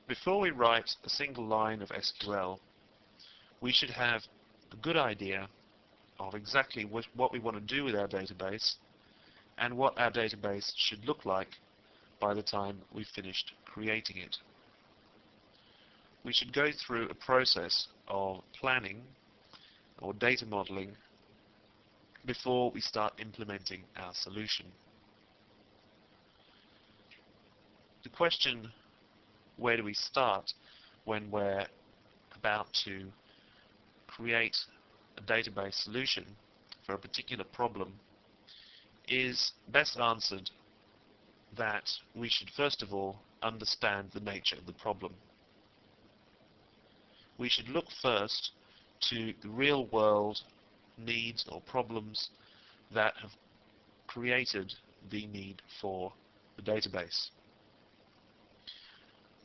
Before we write a single line of SQL, we should have a good idea of exactly what we want to do with our database and what our database should look like by the time we've finished creating it. We should go through a process of planning or data modeling before we start implementing our solution. The question, where do we start when we're about to create a database solution for a particular problem, is best answered that we should first of all understand the nature of the problem. We should look first to the real world needs or problems that have created the need for the database.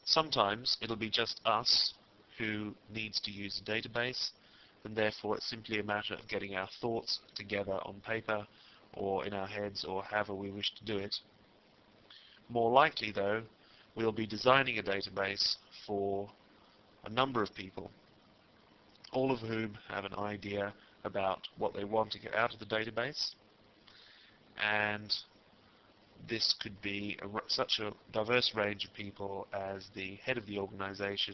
Sometimes it'll be just us who needs to use the database, and therefore it's simply a matter of getting our thoughts together on paper or in our heads or however we wish to do it. More likely though, we'll be designing a database for a number of people, all of whom have an idea about what they want to get out of the database, and this could be such a diverse range of people as the head of the organization,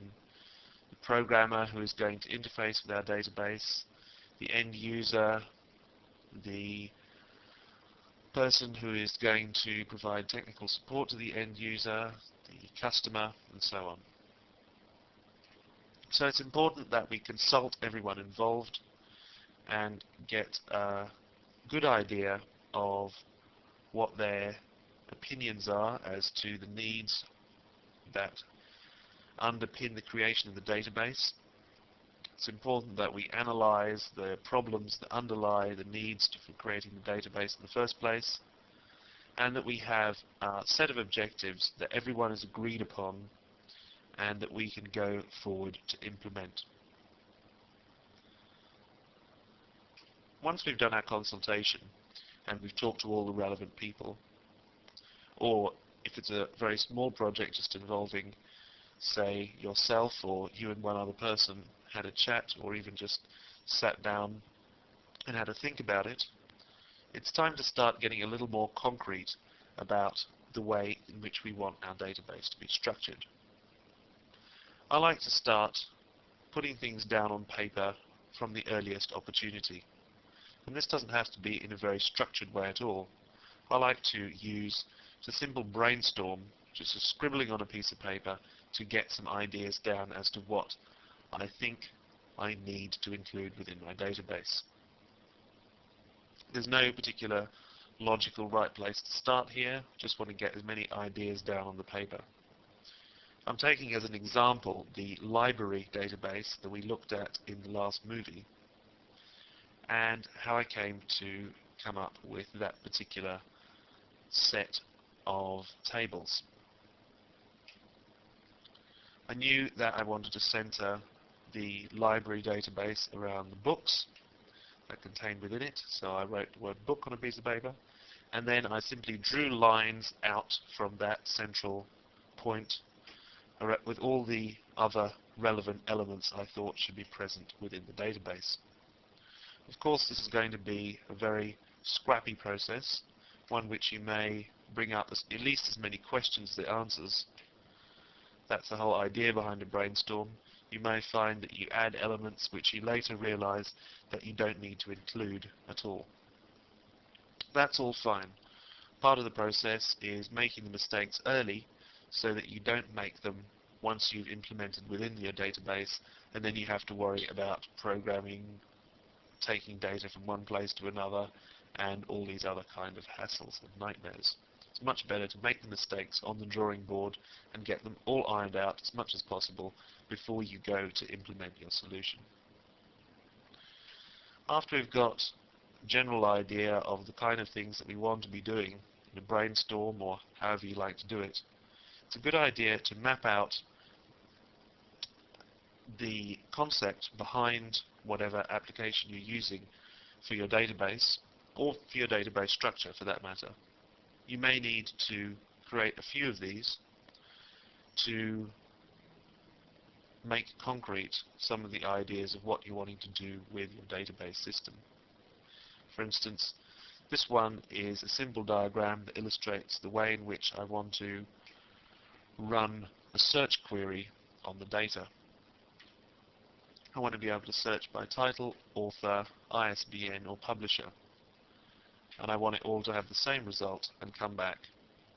the programmer who is going to interface with our database, the end user, the person who is going to provide technical support to the end user, the customer, and so on. So it's important that we consult everyone involved and get a good idea of what their opinions are as to the needs that underpin the creation of the database. It's important that we analyze the problems that underlie the needs for creating the database in the first place, and that we have a set of objectives that everyone has agreed upon and that we can go forward to implement. Once we've done our consultation and we've talked to all the relevant people, or if it's a very small project just involving, say, yourself or you and one other person, had a chat or even just sat down and had a think about it, it's time to start getting a little more concrete about the way in which we want our database to be structured. I like to start putting things down on paper from the earliest opportunity. And this doesn't have to be in a very structured way at all. I like to use a simple brainstorm, just a scribbling on a piece of paper, to get some ideas down as to what I think I need to include within my database. There's no particular logical right place to start here, just want to get as many ideas down on the paper. I'm taking as an example the library database that we looked at in the last movie, and how I came to come up with that particular set of tables. I knew that I wanted to center the library database around the books that contained within it, so I wrote the word book on a piece of paper, and then I simply drew lines out from that central point with all the other relevant elements I thought should be present within the database. Of course, this is going to be a very scrappy process, one which you may bring up at least as many questions as the answers. That's the whole idea behind a brainstorm. You may find that you add elements which you later realize that you don't need to include at all. That's all fine. Part of the process is making the mistakes early so that you don't make them once you've implemented within your database, and then you have to worry about programming, taking data from one place to another, and all these other kind of hassles and nightmares. It's much better to make the mistakes on the drawing board and get them all ironed out as much as possible before you go to implement your solution. After we've got a general idea of the kind of things that we want to be doing in a brainstorm or however you like to do it, it's a good idea to map out the concept behind whatever application you're using for your database, or for your database structure for that matter. You may need to create a few of these to make concrete some of the ideas of what you're wanting to do with your database system. For instance, this one is a simple diagram that illustrates the way in which I want to run a search query on the data. I want to be able to search by title, author, ISBN or publisher, and I want it all to have the same result and come back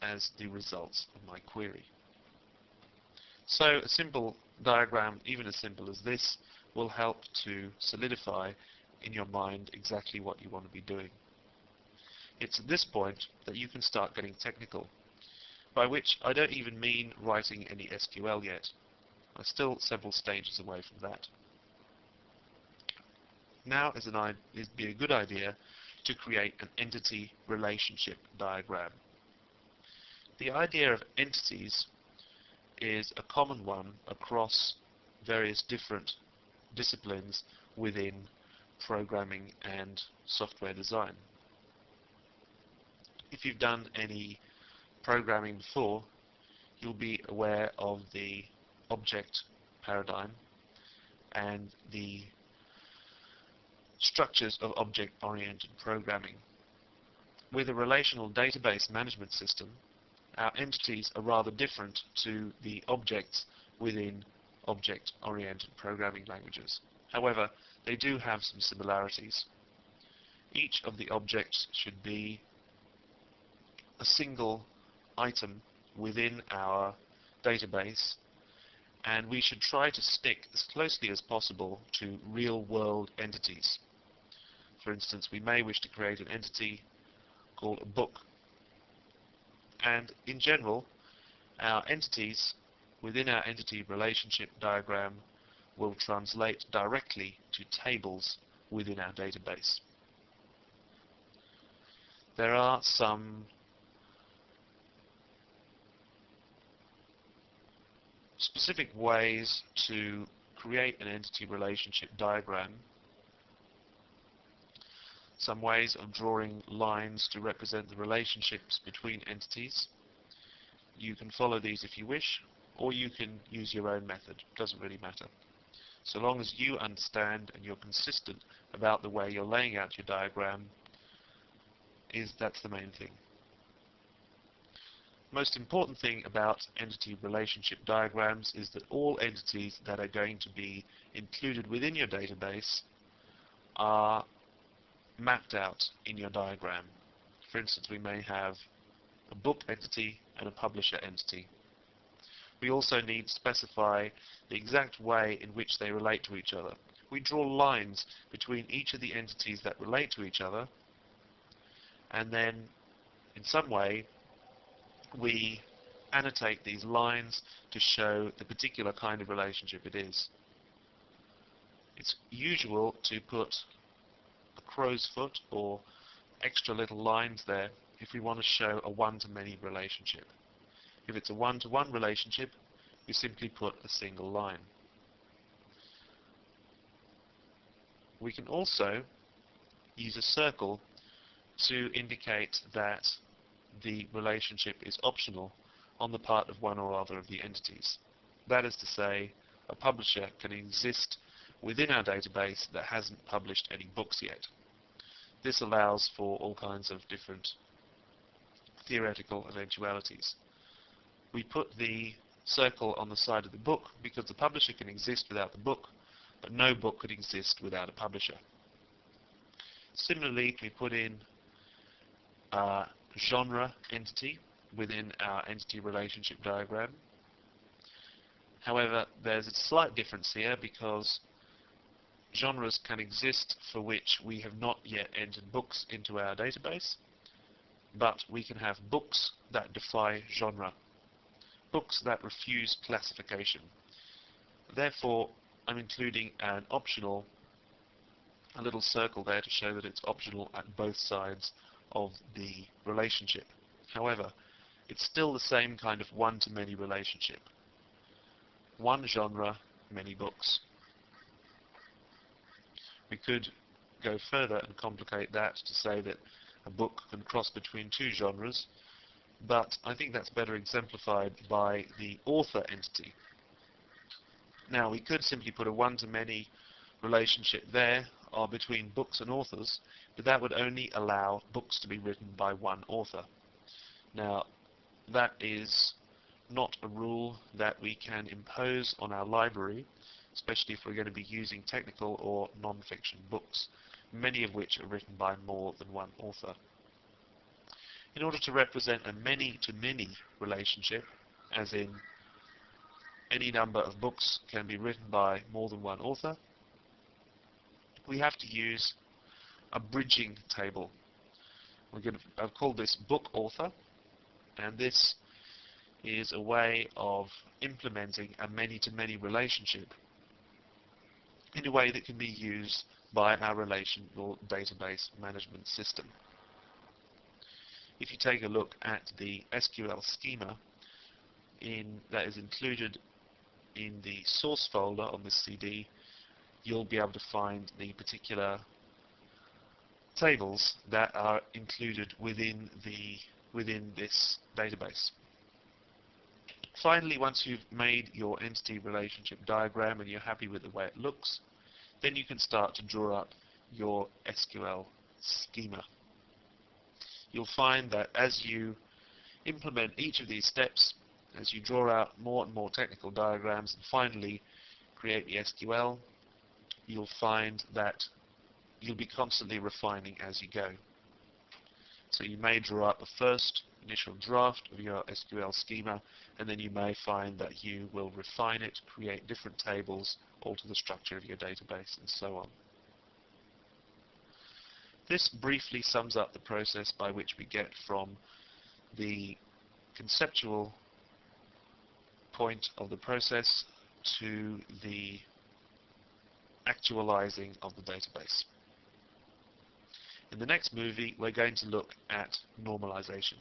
as the results of my query. So a simple diagram, even as simple as this, will help to solidify in your mind exactly what you want to be doing. It's at this point that you can start getting technical, by which I don't even mean writing any SQL yet. I'm still several stages away from that. Now it'd be a good idea to create an entity relationship diagram. The idea of entities is a common one across various different disciplines within programming and software design. If you've done any programming before, you'll be aware of the object paradigm and the structures of object-oriented programming. With a relational database management system, our entities are rather different to the objects within object-oriented programming languages. However, they do have some similarities. Each of the objects should be a single item within our database, and we should try to stick as closely as possible to real-world entities. For instance, we may wish to create an entity called a book. And in general, our entities within our entity relationship diagram will translate directly to tables within our database. There are some specific ways to create an entity relationship diagram. Some ways of drawing lines to represent the relationships between entities. You can follow these if you wish, or you can use your own method. It doesn't really matter. So long as you understand and you're consistent about the way you're laying out your diagram, that's the main thing. Most important thing about entity relationship diagrams is that all entities that are going to be included within your database are mapped out in your diagram. For instance, we may have a book entity and a publisher entity. We also need to specify the exact way in which they relate to each other. We draw lines between each of the entities that relate to each other, and then in some way we annotate these lines to show the particular kind of relationship it is. It's usual to put a crow's foot or extra little lines there if we want to show a one-to-many relationship. If it's a one-to-one relationship, we simply put a single line. We can also use a circle to indicate that the relationship is optional on the part of one or other of the entities. That is to say, a publisher can exist within our database that hasn't published any books yet. This allows for all kinds of different theoretical eventualities. We put the circle on the side of the book because the publisher can exist without the book, but no book could exist without a publisher. Similarly, we put in a genre entity within our entity relationship diagram. However, there's a slight difference here because genres can exist for which we have not yet entered books into our database, but we can have books that defy genre, books that refuse classification. Therefore, I'm including an optional, a little circle there to show that it's optional at both sides of the relationship. However, it's still the same kind of one-to-many relationship. One genre, many books. We could go further and complicate that to say that a book can cross between two genres, but I think that's better exemplified by the author entity. Now, we could simply put a one-to-many relationship there between books and authors, but that would only allow books to be written by one author. Now, that is not a rule that we can impose on our library, especially if we're going to be using technical or non-fiction books, many of which are written by more than one author. In order to represent a many-to-many relationship, as in any number of books can be written by more than one author, we have to use a bridging table. I've called this book author, and this is a way of implementing a many-to-many relationship in a way that can be used by our relational database management system. If you take a look at the SQL schema that is included in the source folder on this CD, you'll be able to find the particular tables that are included within this database. Finally, once you've made your entity relationship diagram and you're happy with the way it looks, then you can start to draw up your SQL schema. You'll find that as you implement each of these steps, as you draw out more and more technical diagrams and finally create the SQL, you'll find that you'll be constantly refining as you go. So you may draw up a first initial draft of your SQL schema, and then you may find that you will refine it, create different tables, alter the structure of your database, and so on. This briefly sums up the process by which we get from the conceptual point of the process to the actualizing of the database. In the next movie, we're going to look at normalization.